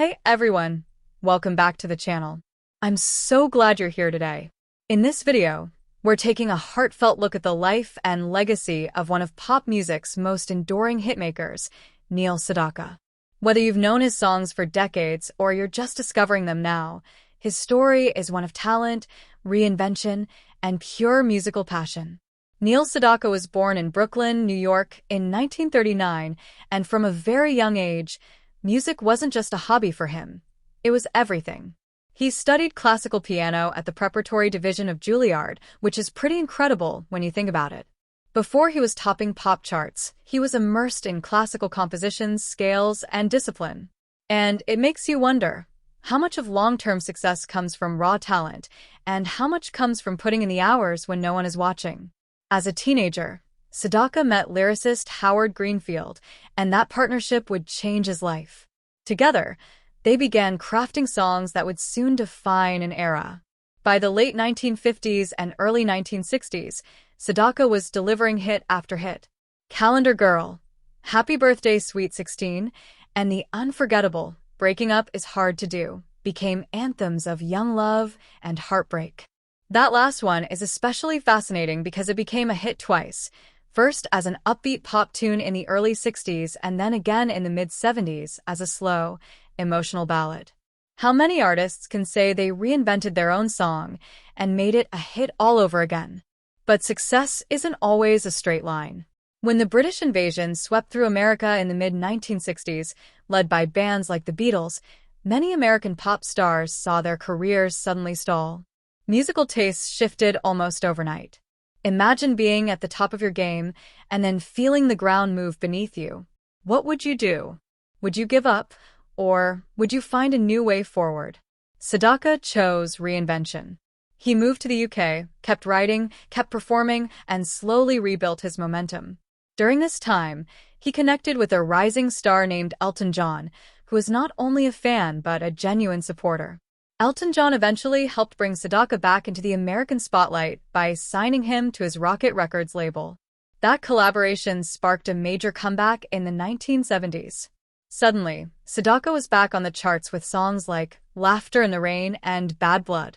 Hey everyone, welcome back to the channel. I'm so glad you're here today. In this video, we're taking a heartfelt look at the life and legacy of one of pop music's most enduring hitmakers, Neil Sedaka. Whether you've known his songs for decades or you're just discovering them now, his story is one of talent, reinvention, and pure musical passion. Neil Sedaka was born in Brooklyn, New York in 1939, and from a very young age, music wasn't just a hobby for him. It was everything. He studied classical piano at the preparatory division of Juilliard, which is pretty incredible when you think about it. Before he was topping pop charts, he was immersed in classical compositions, scales, and discipline. And it makes you wonder, how much of long-term success comes from raw talent, and how much comes from putting in the hours when no one is watching? As a teenager, Sedaka met lyricist Howard Greenfield, and that partnership would change his life. Together, they began crafting songs that would soon define an era. By the late 1950s and early 1960s, Sedaka was delivering hit after hit. Calendar Girl, Happy Birthday Sweet 16, and the unforgettable Breaking Up Is Hard to Do became anthems of young love and heartbreak. That last one is especially fascinating because it became a hit twice, first as an upbeat pop tune in the early 60s and then again in the mid-70s as a slow, emotional ballad. How many artists can say they reinvented their own song and made it a hit all over again? But success isn't always a straight line. When the British invasion swept through America in the mid-1960s, led by bands like the Beatles, many American pop stars saw their careers suddenly stall. Musical tastes shifted almost overnight. Imagine being at the top of your game and then feeling the ground move beneath you. What would you do? Would you give up? Or would you find a new way forward? Sedaka chose reinvention. He moved to the UK, kept writing, kept performing, and slowly rebuilt his momentum. During this time, he connected with a rising star named Elton John, who was not only a fan but a genuine supporter. Elton John eventually helped bring Sedaka back into the American spotlight by signing him to his Rocket Records label. That collaboration sparked a major comeback in the 1970s. Suddenly, Sedaka was back on the charts with songs like Laughter in the Rain and Bad Blood.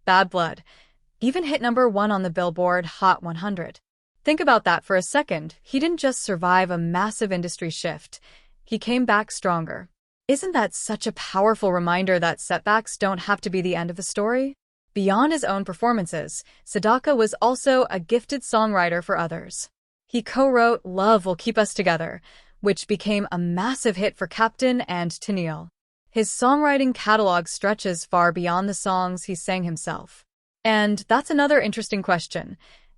Bad Blood even hit #1 on the Billboard Hot 100. Think about that for a second. He didn't just survive a massive industry shift. He came back stronger. Isn't that such a powerful reminder that setbacks don't have to be the end of the story? Beyond his own performances, Sedaka was also a gifted songwriter for others. He co-wrote Love Will Keep Us Together, which became a massive hit for Captain and to Neil. His songwriting catalog stretches far beyond the songs he sang himself. And that's another interesting question.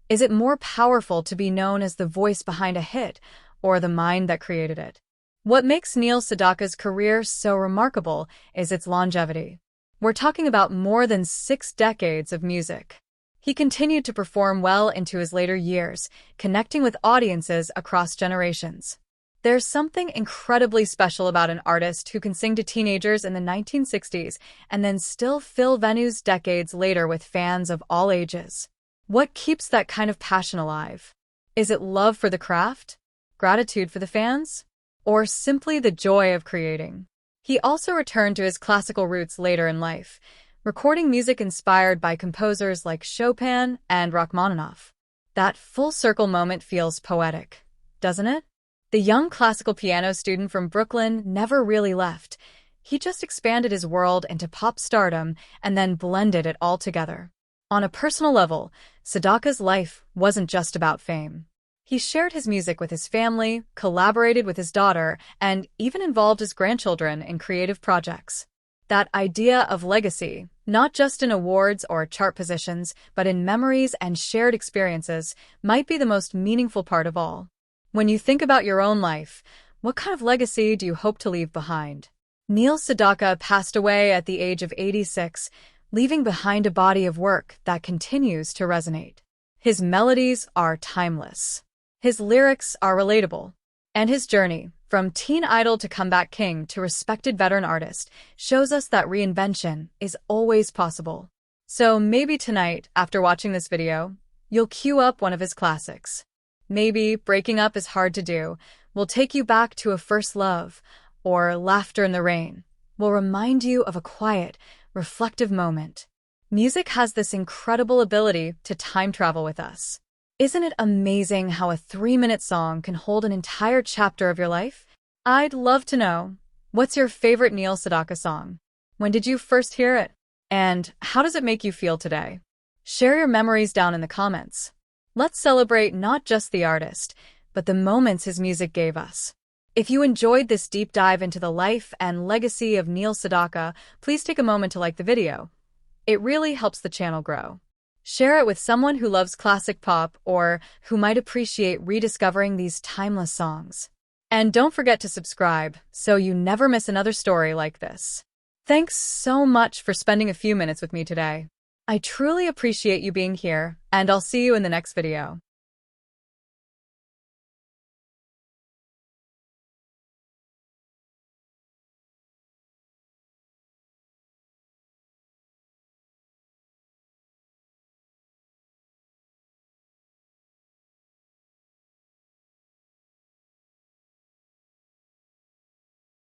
Is it more powerful to be known as the voice behind a hit or the mind that created it? What makes Neil Sedaka's career so remarkable is its longevity. We're talking about more than 6 decades of music. He continued to perform well into his later years, connecting with audiences across generations. There's something incredibly special about an artist who can sing to teenagers in the 1960s and then still fill venues decades later with fans of all ages. What keeps that kind of passion alive? Is it love for the craft? Gratitude for the fans? Or simply the joy of creating? He also returned to his classical roots later in life, recording music inspired by composers like Chopin and Rachmaninoff. That full-circle moment feels poetic, doesn't it? The young classical piano student from Brooklyn never really left. He just expanded his world into pop stardom and then blended it all together. On a personal level, Sedaka's life wasn't just about fame. He shared his music with his family, collaborated with his daughter, and even involved his grandchildren in creative projects. That idea of legacy, not just in awards or chart positions, but in memories and shared experiences, might be the most meaningful part of all. When you think about your own life, what kind of legacy do you hope to leave behind? Neil Sedaka passed away at the age of 86, leaving behind a body of work that continues to resonate. His melodies are timeless. His lyrics are relatable. And his journey, from teen idol to comeback king to respected veteran artist, shows us that reinvention is always possible. So maybe tonight, after watching this video, you'll cue up one of his classics. Maybe Breaking Up Is Hard to Do will take you back to a first love, or Laughter in the Rain will remind you of a quiet, reflective moment. Music has this incredible ability to time travel with us. Isn't it amazing how a 3-minute song can hold an entire chapter of your life? I'd love to know, what's your favorite Neil Sedaka song? When did you first hear it? And how does it make you feel today? Share your memories down in the comments. Let's celebrate not just the artist, but the moments his music gave us. If you enjoyed this deep dive into the life and legacy of Neil Sedaka, please take a moment to like the video. It really helps the channel grow. Share it with someone who loves classic pop or who might appreciate rediscovering these timeless songs. And don't forget to subscribe so you never miss another story like this. Thanks so much for spending a few minutes with me today. I truly appreciate you being here, and I'll see you in the next video.